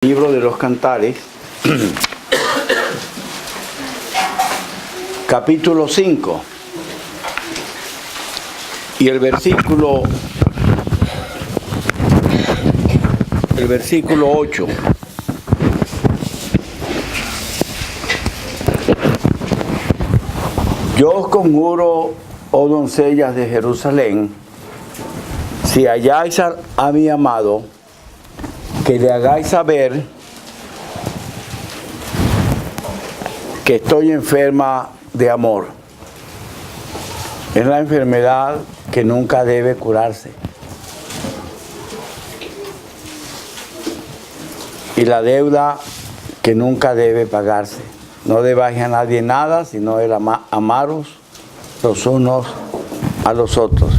Libro de los Cantares, capítulo 5 y el versículo 8. Yo os conjuro, oh doncellas de Jerusalén, si halláis a mi amado, que le hagáis saber que estoy enferma de amor. Es la enfermedad que nunca debe curarse. Y la deuda que nunca debe pagarse. No debáis a nadie nada, sino el amaros los unos a los otros.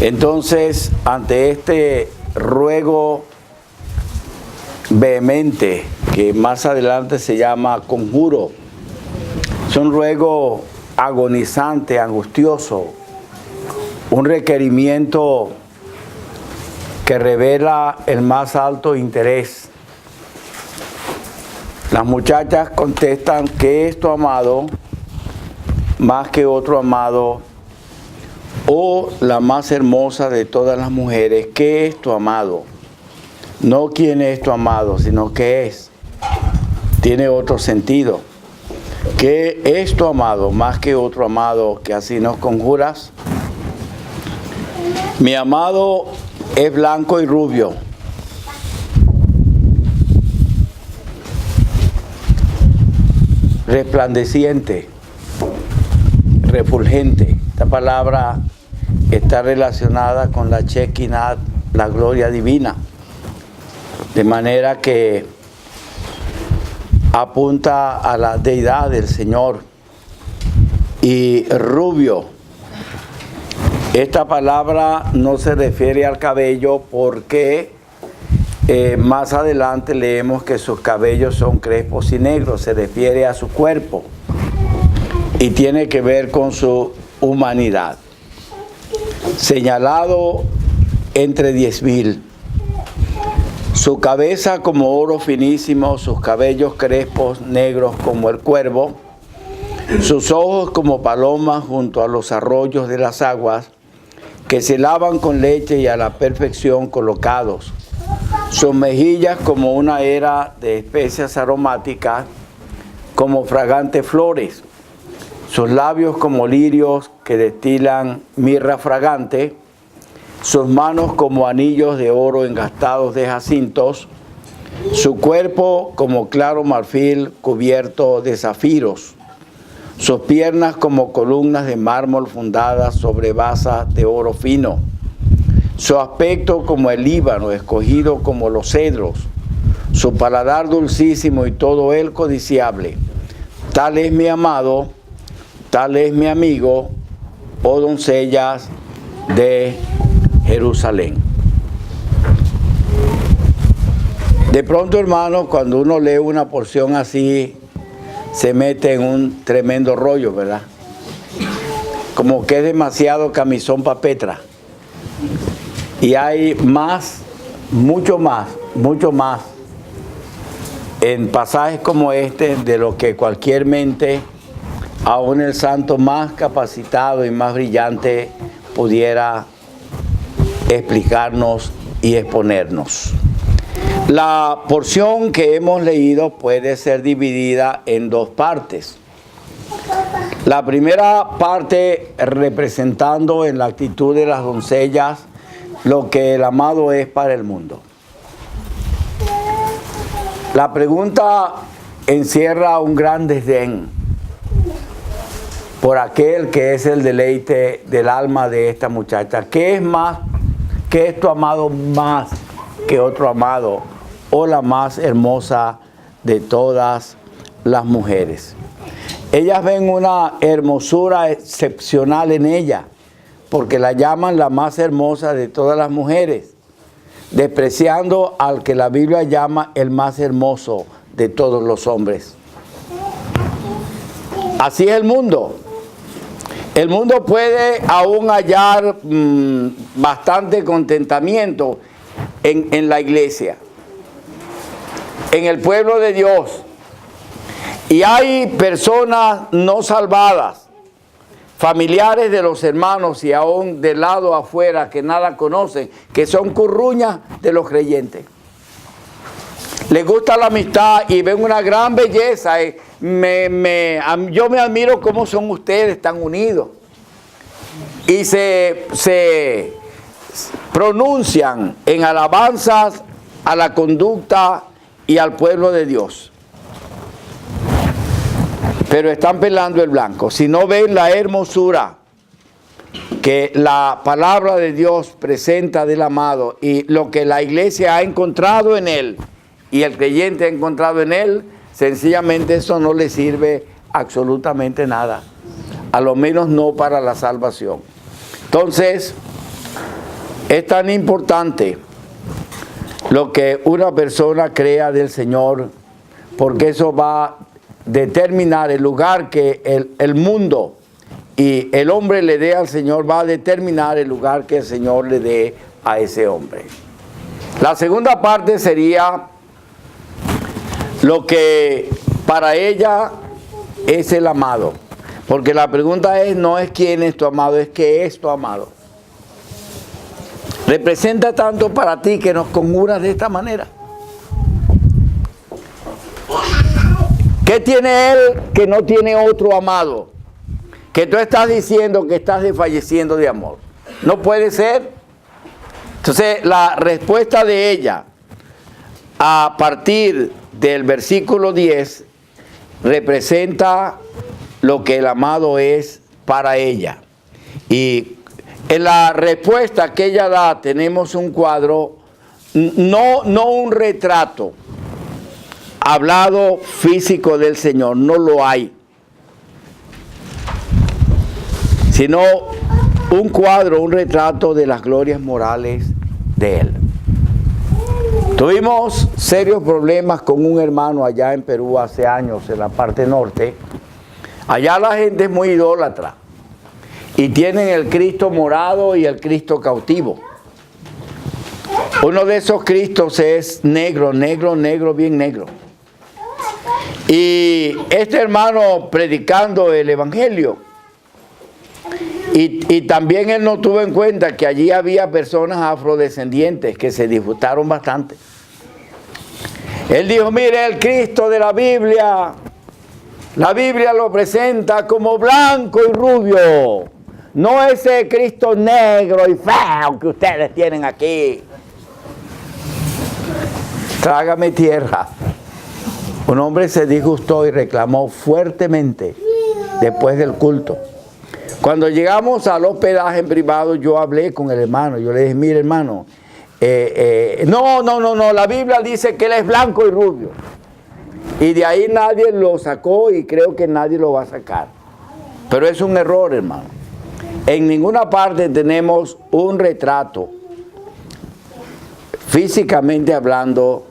Entonces, ante este ruego vehemente, que más adelante se llama conjuro, es un ruego agonizante, angustioso, un requerimiento que revela el más alto interés. Las muchachas contestan: ¿qué es tu amado más que otro amado? O la más hermosa de todas las mujeres, ¿qué es tu amado? No quién es tu amado, sino qué es. Tiene otro sentido. ¿Qué es tu amado más que otro amado que así nos conjuras? Mi amado es blanco y rubio. Resplandeciente, refulgente. Esta palabra está relacionada con la Shekinah, la gloria divina. De manera que apunta a la deidad del Señor. Y rubio, esta palabra no se refiere al cabello porque más adelante leemos que sus cabellos son crespos y negros. Se refiere a su cuerpo y tiene que ver con su humanidad. Señalado entre 10,000. Su cabeza como oro finísimo, sus cabellos crespos, negros como el cuervo, sus ojos como palomas junto a los arroyos de las aguas, que se lavan con leche y a la perfección colocados, sus mejillas como una era de especias aromáticas, como fragantes flores, sus labios como lirios que destilan mirra fragante, sus manos como anillos de oro engastados de jacintos, su cuerpo como claro marfil cubierto de zafiros, sus piernas como columnas de mármol fundadas sobre basas de oro fino, su aspecto como el Líbano escogido como los cedros, su paladar dulcísimo y todo él codiciable. Tal es mi amado, tal es mi amigo, oh doncellas de Jerusalén. De pronto, hermano, cuando uno lee una porción así, se mete en un tremendo rollo, ¿verdad? Como que es demasiado camisón pa' Petra. Y hay más, mucho más en pasajes como este de lo que cualquier mente, aún el santo más capacitado y más brillante, pudiera explicarnos y exponernos. La porción que hemos leído puede ser dividida en dos partes. La primera parte representando en la actitud de las doncellas lo que el amado es para el mundo. La pregunta encierra un gran desdén por aquel que es el deleite del alma de esta muchacha. ¿Qué es más? ¿Qué es tu amado más que otro amado? O la más hermosa de todas las mujeres. Ellas ven una hermosura excepcional en ella, porque la llaman la más hermosa de todas las mujeres, despreciando al que la Biblia llama el más hermoso de todos los hombres. Así es el mundo. El mundo puede aún hallar bastante contentamiento en la iglesia. en el pueblo de Dios. Y hay personas no salvadas, familiares de los hermanos y aún del lado afuera que nada conocen, que son curruñas de los creyentes. Les gusta la amistad y ven una gran belleza. Yo me admiro cómo son ustedes tan unidos. Y se pronuncian en alabanzas a la conducta y al pueblo de Dios. Pero están pelando el blanco. Si no ven la hermosura que la palabra de Dios presenta del amado y lo que la iglesia ha encontrado en él y el creyente ha encontrado en él, sencillamente eso no le sirve absolutamente nada. A lo menos no para la salvación. Entonces, es tan importante lo que una persona crea del Señor, porque eso va a determinar el lugar que el mundo y el hombre le dé al Señor, va a determinar el lugar que el Señor le dé a ese hombre. La segunda parte sería lo que para ella es el amado. Porque la pregunta no es quién es tu amado, es qué es tu amado. Representa tanto para ti que nos conjuras de esta manera. ¿Qué tiene él que no tiene otro amado? Que tú estás diciendo que estás desfalleciendo de amor. No puede ser. Entonces, la respuesta de ella a partir del versículo 10 representa lo que el amado es para ella. Y en la respuesta que ella da tenemos un cuadro, no un retrato hablado físico del Señor, no lo hay, sino un cuadro, un retrato de las glorias morales de Él. Tuvimos serios problemas con un hermano allá en Perú hace años, en la parte norte. Allá la gente es muy idólatra y tienen el Cristo morado y el Cristo cautivo. Uno de esos Cristos es negro, bien negro. Y este hermano predicando el Evangelio, y también él no tuvo en cuenta que allí había personas afrodescendientes que se disgustaron bastante. Él dijo, mire, el Cristo de la Biblia lo presenta como blanco y rubio, no ese Cristo negro y feo que ustedes tienen aquí. Trágame tierra. Un hombre se disgustó y reclamó fuertemente después del culto. Cuando llegamos al hospedaje en privado, yo hablé con el hermano. Yo le dije, mire hermano, no, la Biblia dice que él es blanco y rubio. Y de ahí nadie lo sacó y creo que nadie lo va a sacar. Pero es un error, hermano. En ninguna parte tenemos un retrato, físicamente hablando,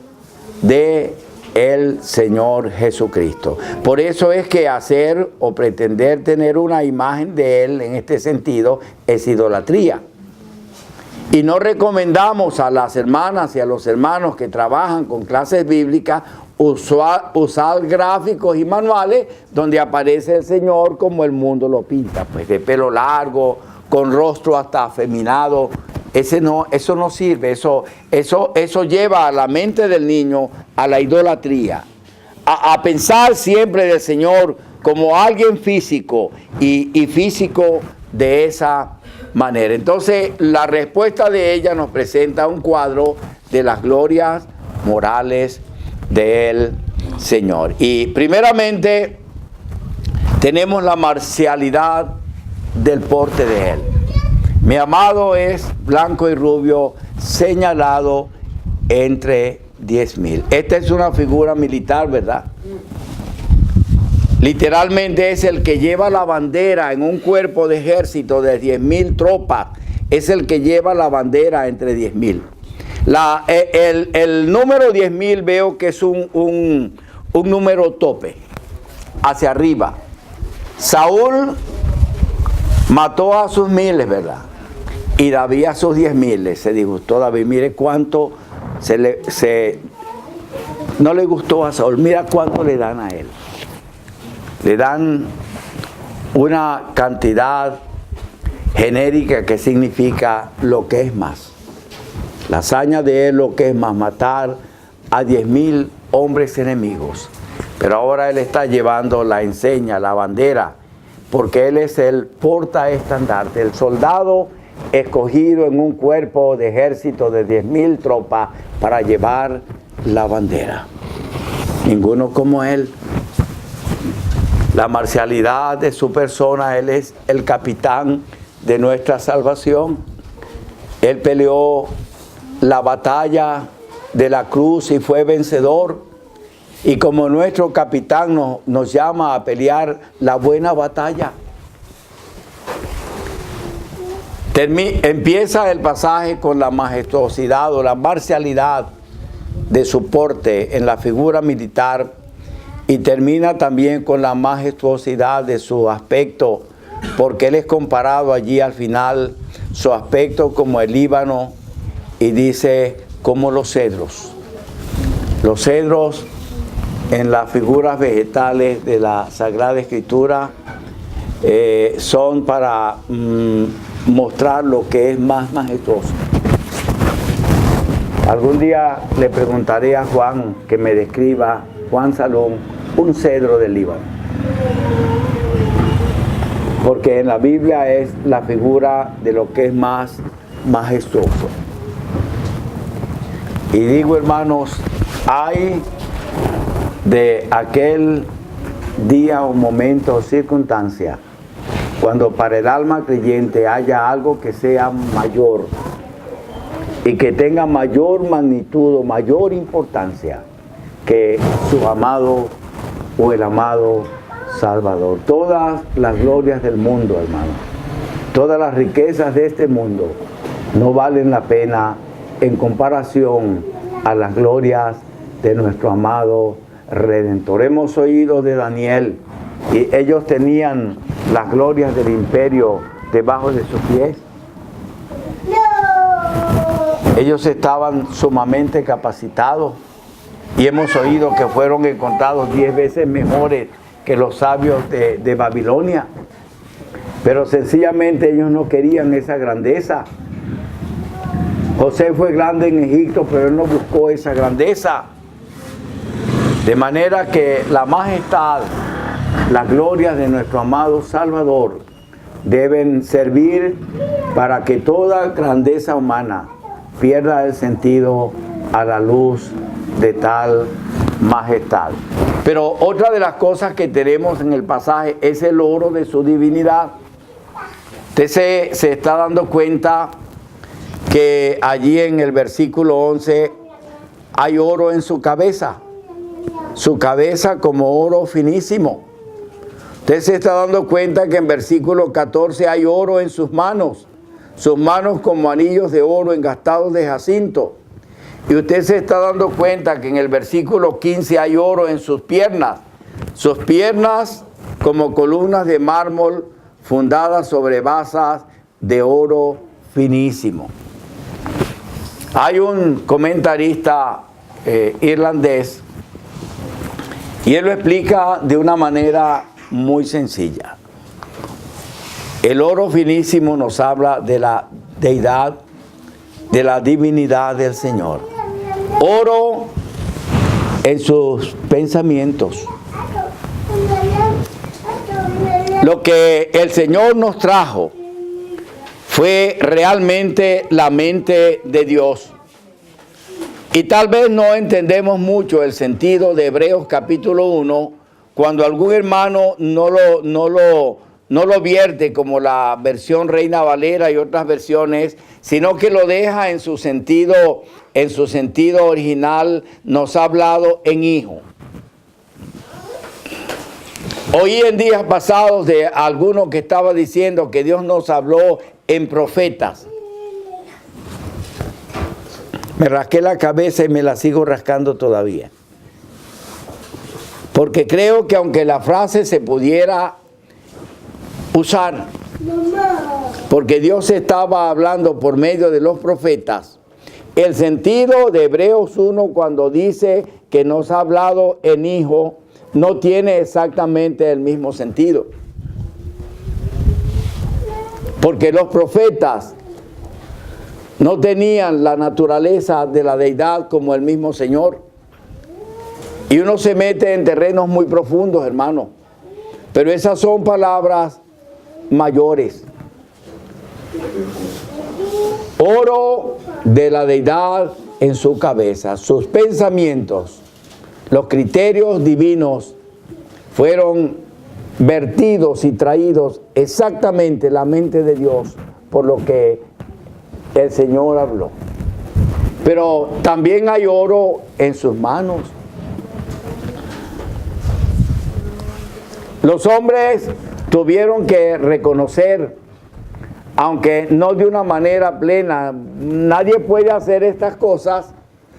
de el Señor Jesucristo. Por eso es que hacer o pretender tener una imagen de Él en este sentido es idolatría. Y no recomendamos a las hermanas y a los hermanos que trabajan con clases bíblicas usar gráficos y manuales donde aparece el Señor como el mundo lo pinta, pues de pelo largo, con rostro hasta afeminado. Eso no sirve, eso lleva a la mente del niño a la idolatría, a pensar siempre del Señor como alguien físico y físico de esa manera. Entonces la respuesta de ella nos presenta un cuadro de las glorias morales del Señor. Y primeramente tenemos la marcialidad del porte de Él. Mi amado es blanco y rubio, señalado entre 10,000. Esta es una figura militar, ¿verdad? Literalmente es el que lleva la bandera en un cuerpo de ejército de 10,000 tropas. Es el que lleva la bandera entre 10,000. El número 10,000 veo que es un número tope, hacia arriba. Saúl mató a sus miles, ¿verdad? Y David a sus 10,000. Se disgustó David. Mire cuánto se no le gustó a Saúl. Mira cuánto le dan a él. Le dan una cantidad genérica que significa lo que es más. La hazaña de él, lo que es más, matar a 10,000 hombres enemigos. Pero ahora él está llevando la enseña, la bandera, porque él es el portaestandarte, el soldado escogido en un cuerpo de ejército de 10,000 tropas para llevar la bandera. Ninguno como él. La marcialidad de su persona, él es el capitán de nuestra salvación. Él peleó la batalla de la cruz y fue vencedor. Y como nuestro capitán nos llama a pelear la buena batalla. Empieza el pasaje con la majestuosidad o la marcialidad de su porte en la figura militar y termina también con la majestuosidad de su aspecto, porque él es comparado allí al final, su aspecto como el Líbano, y dice como los cedros. Los cedros en las figuras vegetales de la Sagrada Escritura son para mostrar lo que es más majestuoso. Algún día le preguntaré a Juan que me describa, Juan Salón, un cedro del Líbano. Porque en la Biblia es la figura de lo que es más majestuoso. Y digo, hermanos, hay de aquel día o momento o circunstancia cuando para el alma creyente haya algo que sea mayor y que tenga mayor magnitud o mayor importancia que su amado o el amado Salvador. Todas las glorias del mundo, hermano, todas las riquezas de este mundo no valen la pena en comparación a las glorias de nuestro amado Redentor. Hemos oído de Daniel y ellos tenían las glorias del imperio debajo de sus pies. Ellos estaban sumamente capacitados y hemos oído que fueron encontrados 10 veces mejores que los sabios de Babilonia. Pero sencillamente ellos no querían esa grandeza. José fue grande en Egipto, pero él no buscó esa grandeza. De manera que la majestad, las glorias de nuestro amado Salvador deben servir para que toda grandeza humana pierda el sentido a la luz de tal majestad. Pero otra de las cosas que tenemos en el pasaje es el oro de su divinidad. Usted se está dando cuenta que allí en el versículo 11 hay oro en su cabeza como oro finísimo. Usted se está dando cuenta que en versículo 14 hay oro en sus manos como anillos de oro engastados de jacinto. Y usted se está dando cuenta que en el versículo 15 hay oro en sus piernas como columnas de mármol fundadas sobre basas de oro finísimo. Hay un comentarista irlandés y él lo explica de una manera muy sencilla. El oro finísimo nos habla de la deidad, de la divinidad del Señor. Oro en sus pensamientos. Lo que el Señor nos trajo fue realmente la mente de Dios. Y tal vez no entendemos mucho el sentido de Hebreos capítulo 1 cuando algún hermano no lo vierte como la versión Reina Valera y otras versiones, sino que lo deja en su sentido original, nos ha hablado en hijo. Oí en días pasados de alguno que estaba diciendo que Dios nos habló en profetas. Me rasqué la cabeza y me la sigo rascando todavía. Porque creo que aunque la frase se pudiera usar, porque Dios estaba hablando por medio de los profetas, el sentido de Hebreos 1 cuando dice que nos ha hablado en Hijo no tiene exactamente el mismo sentido. Porque los profetas no tenían la naturaleza de la deidad como el mismo Señor. Y uno se mete en terrenos muy profundos, hermano. Pero esas son palabras mayores. Oro de la deidad en su cabeza. Sus pensamientos, los criterios divinos fueron vertidos y traídos exactamente en la mente de Dios por lo que el Señor habló. Pero también hay oro en sus manos. Los hombres tuvieron que reconocer, aunque no de una manera plena, nadie puede hacer estas cosas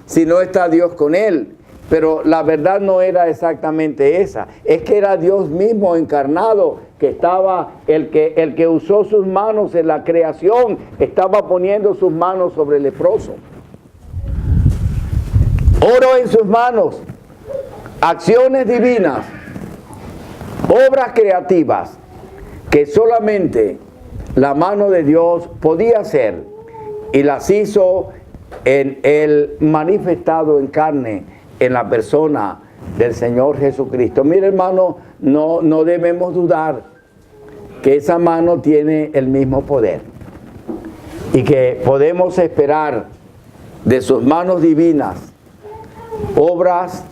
si no está Dios con él. Pero la verdad no era exactamente esa. Es que era Dios mismo encarnado, que estaba, el que usó sus manos en la creación, estaba poniendo sus manos sobre el leproso. Oro en sus manos, acciones divinas, obras creativas que solamente la mano de Dios podía hacer, y las hizo en el manifestado en carne, en la persona del Señor Jesucristo. Mire, hermano, no debemos dudar que esa mano tiene el mismo poder y que podemos esperar de sus manos divinas obras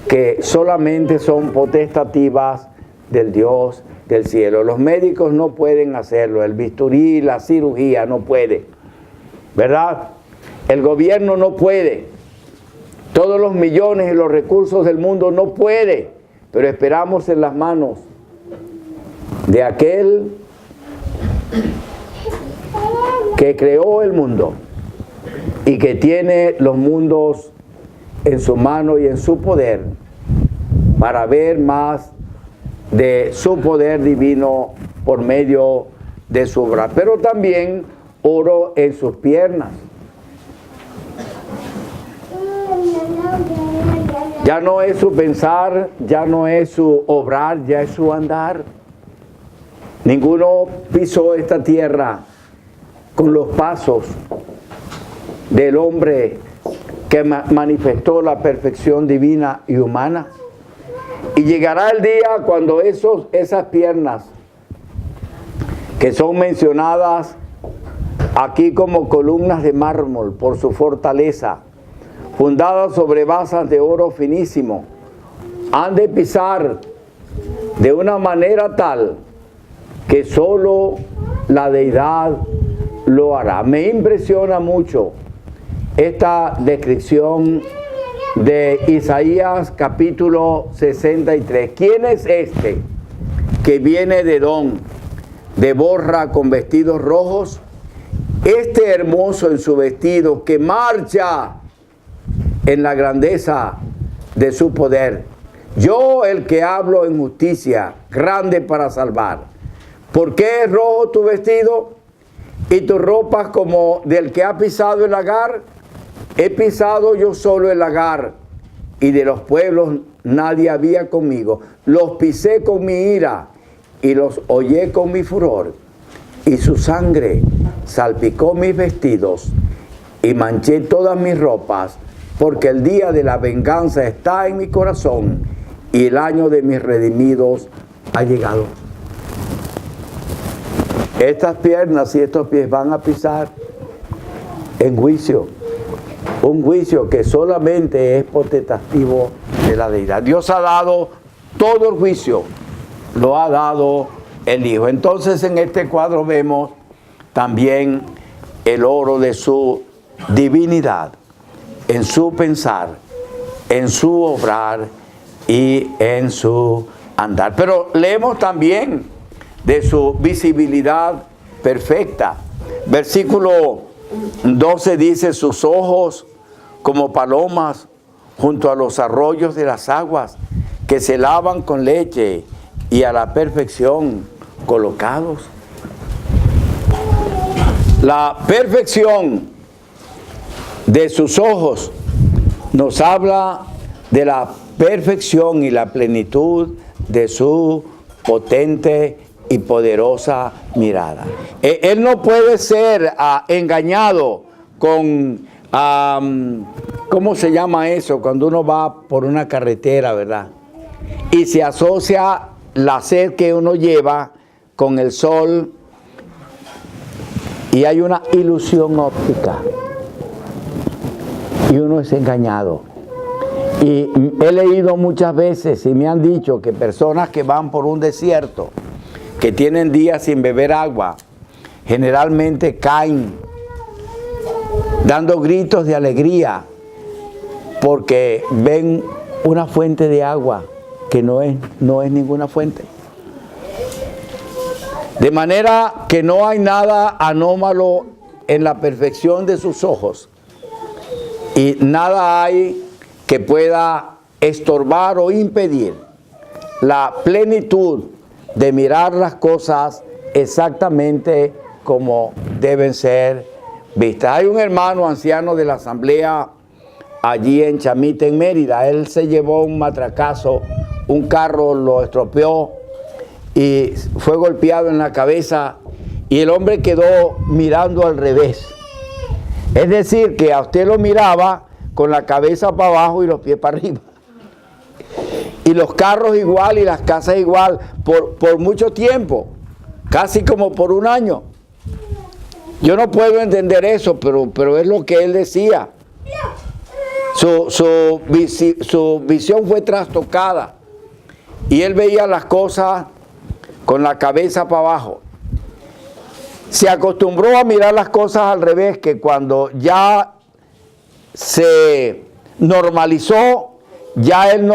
que solamente son potestativas del Dios del cielo. Los médicos no pueden hacerlo, el bisturí, la cirugía no puede, ¿verdad? El gobierno no puede, todos los millones y los recursos del mundo no puede, pero esperamos en las manos de aquel que creó el mundo y que tiene los mundos en su mano y en su poder, para ver más de su poder divino por medio de su obra. Pero también oro en sus piernas. Ya no es su pensar, ya no es su obrar, ya es su andar. Ninguno pisó esta tierra con los pasos del hombre que manifestó la perfección divina y humana. Y llegará el día cuando esas piernas que son mencionadas aquí como columnas de mármol por su fortaleza, fundadas sobre basas de oro finísimo, han de pisar de una manera tal que solo la deidad lo hará. Me impresiona mucho esta descripción de Isaías capítulo 63. ¿Quién es este que viene de Edom, de Borra, con vestidos rojos? Este hermoso en su vestido, que marcha en la grandeza de su poder. Yo, el que hablo en justicia, grande para salvar. ¿Por qué es rojo tu vestido y tus ropas como del que ha pisado el lagar? He pisado yo solo el lagar, y de los pueblos nadie había conmigo. Los pisé con mi ira y los hollé con mi furor, y su sangre salpicó mis vestidos y manché todas mis ropas, porque el día de la venganza está en mi corazón y el año de mis redimidos ha llegado. Estas piernas y estos pies van a pisar en juicio. Un juicio que solamente es potestativo de la deidad. Dios ha dado todo el juicio, lo ha dado el Hijo. Entonces en este cuadro vemos también el oro de su divinidad, en su pensar, en su obrar y en su andar. Pero leemos también de su visibilidad perfecta. Versículo 12 dice: sus ojos como palomas junto a los arroyos de las aguas, que se lavan con leche y a la perfección colocados. La perfección de sus ojos nos habla de la perfección y la plenitud de su potente y poderosa mirada. Él no puede ser engañado con, ¿cómo se llama eso? Cuando uno va por una carretera, ¿verdad? Y se asocia la sed que uno lleva con el sol y hay una ilusión óptica y uno es engañado. Y he leído muchas veces y me han dicho que personas que van por un desierto, que tienen días sin beber agua, generalmente caen dando gritos de alegría porque ven una fuente de agua que no es ninguna fuente. De manera que no hay nada anómalo en la perfección de sus ojos y nada hay que pueda estorbar o impedir la plenitud de mirar las cosas exactamente como deben ser vistas. Hay un hermano anciano de la asamblea allí en Chamita, en Mérida. Él se llevó un matracazo, un carro lo estropeó y fue golpeado en la cabeza y el hombre quedó mirando al revés. Es decir, que a usted lo miraba con la cabeza para abajo y los pies para arriba. Y los carros igual y las casas igual por mucho tiempo, casi como por un año. Yo no puedo entender eso, pero es lo que él decía. Su visión fue trastocada y él veía las cosas con la cabeza para abajo. Se acostumbró a mirar las cosas al revés, que cuando ya se normalizó, ya él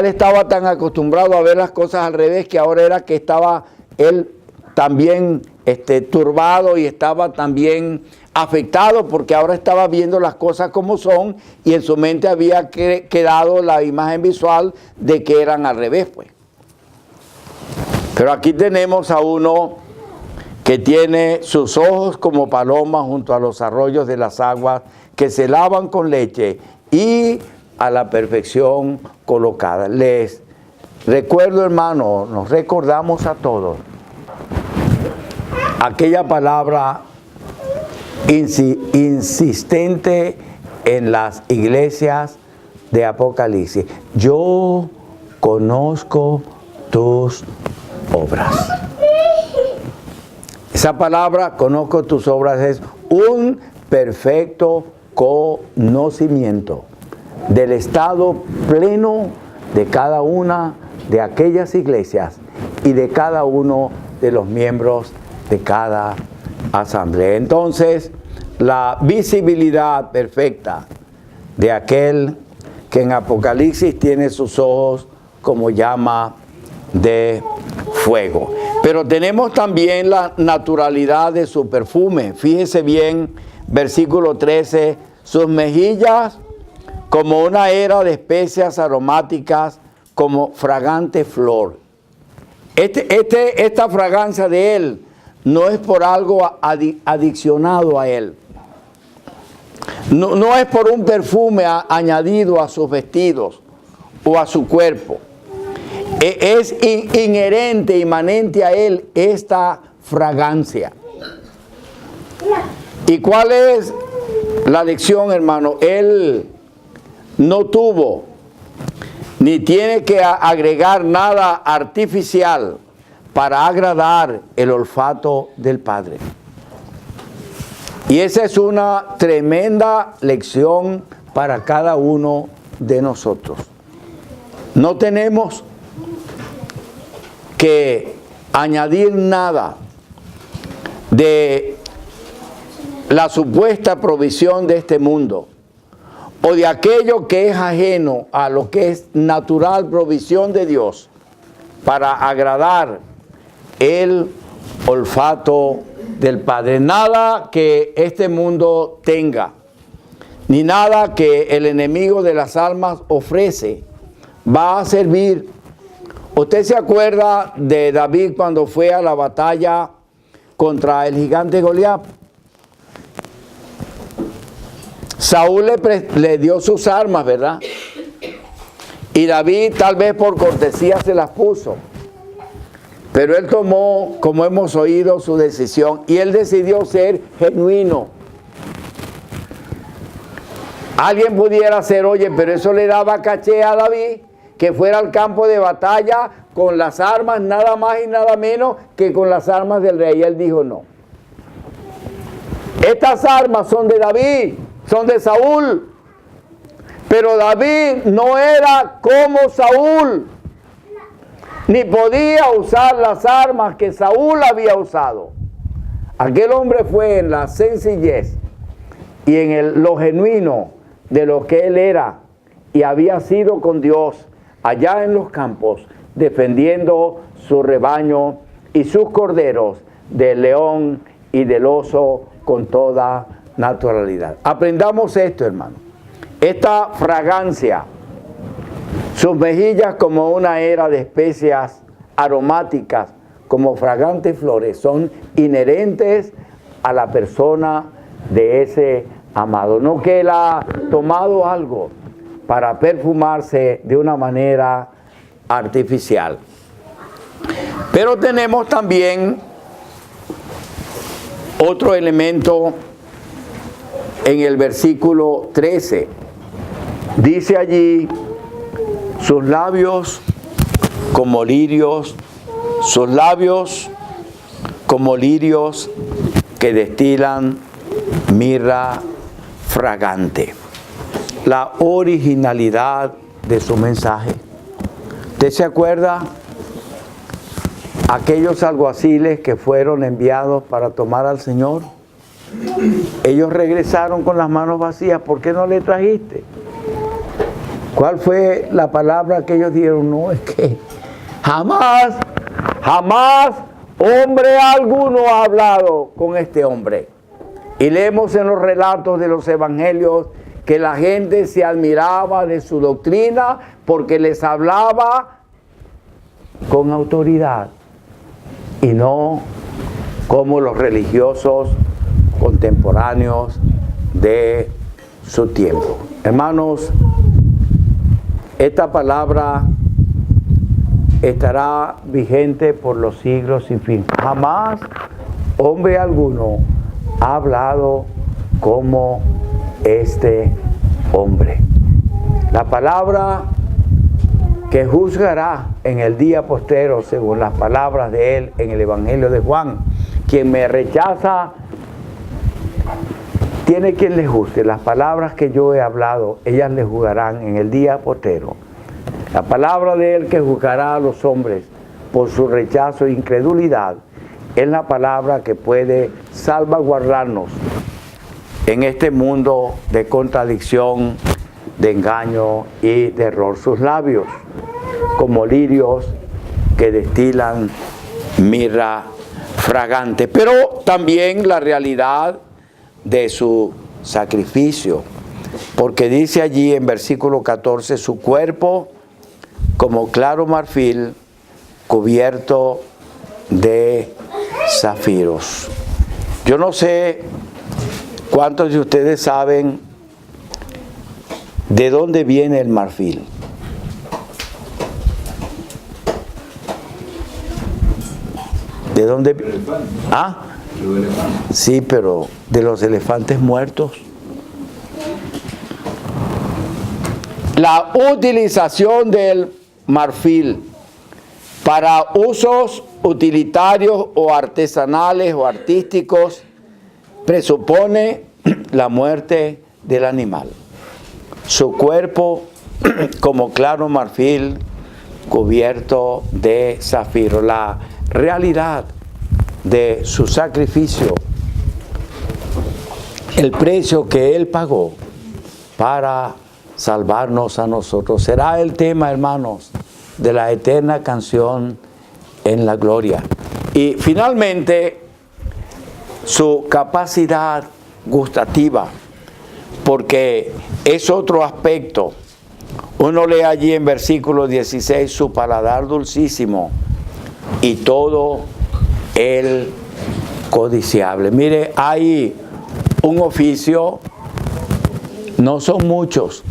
estaba tan acostumbrado a ver las cosas al revés que ahora era que estaba él también turbado y estaba también afectado porque ahora estaba viendo las cosas como son y en su mente había quedado la imagen visual de que eran al revés, pues. Pero aquí tenemos a uno que tiene sus ojos como palomas junto a los arroyos de las aguas que se lavan con leche y a la perfección colocada. Les recuerdo, hermano, nos recordamos a todos aquella palabra insistente en las iglesias de Apocalipsis: yo conozco tus obras. Esa palabra, conozco tus obras, es un perfecto conocimiento del estado pleno de cada una de aquellas iglesias y de cada uno de los miembros de cada asamblea. Entonces, la visibilidad perfecta de aquel que en Apocalipsis tiene sus ojos como llama de fuego. Pero tenemos también la naturalidad de su perfume. Fíjese bien, versículo 13, sus mejillas como una era de especias aromáticas, como fragante flor. Esta fragancia de él no es por algo adicionado a él. No es por un perfume añadido a sus vestidos o a su cuerpo. Es inherente, inmanente a él esta fragancia. ¿Y cuál es la lección, hermano? Él no tuvo ni tiene que agregar nada artificial para agradar el olfato del Padre. Y esa es una tremenda lección para cada uno de nosotros. No tenemos que añadir nada de la supuesta provisión de este mundo o de aquello que es ajeno a lo que es natural provisión de Dios para agradar el olfato del Padre. Nada que este mundo tenga, ni nada que el enemigo de las almas ofrece, va a servir. ¿Usted se acuerda de David cuando fue a la batalla contra el gigante Goliat? Saúl le dio sus armas, ¿verdad? Y David tal vez por cortesía se las puso. Pero él tomó, como hemos oído, su decisión y él decidió ser genuino. Alguien pudiera hacer, oye, pero eso le daba caché a David, que fuera al campo de batalla con las armas, nada más y nada menos que con las armas del rey. Y él dijo, no. Estas armas son de David, son de Saúl. Pero David no era como Saúl, ni podía usar las armas que Saúl había usado. Aquel hombre fue en la sencillez y en lo genuino de lo que él era y había sido con Dios allá en los campos, defendiendo su rebaño y sus corderos del león y del oso con toda naturalidad. Aprendamos esto, hermano. Esta fragancia, sus mejillas como una era de especias aromáticas, como fragantes flores, son inherentes a la persona de ese amado. No que él ha tomado algo para perfumarse de una manera artificial. Pero tenemos también otro elemento en el versículo 13. Dice allí, sus labios como lirios, sus labios como lirios que destilan mirra fragante. La originalidad de su mensaje. ¿Usted se acuerda? Aquellos alguaciles que fueron enviados para tomar al Señor, ellos regresaron con las manos vacías. ¿Por qué no le trajiste? ¿Cuál fue la palabra que ellos dieron? No, es que jamás hombre alguno ha hablado con este hombre. Y leemos en los relatos de los evangelios que la gente se admiraba de su doctrina porque les hablaba con autoridad y no como los religiosos contemporáneos de su tiempo. Hermanos, esta palabra estará vigente por los siglos sin fin. Jamás hombre alguno ha hablado como este hombre. La palabra que juzgará en el día postero, según las palabras de él en el Evangelio de Juan, quien me rechaza tiene quien le juzgue. Las palabras que yo he hablado, ellas le juzgarán en el día postero. La palabra de él que juzgará a los hombres por su rechazo e incredulidad es la palabra que puede salvaguardarnos en este mundo de contradicción, de engaño y de error. Sus labios como lirios que destilan mirra fragante, pero también la realidad de su sacrificio, porque dice allí en versículo 14, su cuerpo como claro marfil cubierto de zafiros. Yo no sé cuántos de ustedes saben de dónde viene el marfil. ¿De dónde? ¿Ah? Sí, pero de los elefantes muertos. La utilización del marfil para usos utilitarios o artesanales o artísticos presupone la muerte del animal. Su cuerpo como claro marfil cubierto de zafiro. La realidad de su sacrificio, el precio que él pagó para salvarnos a nosotros, será el tema, hermanos, de la eterna canción en la gloria. Y finalmente, su capacidad gustativa, porque es otro aspecto. Uno lee allí en versículo 16, su paladar dulcísimo y todo el codiciable. Mire, hay un oficio, no son muchos,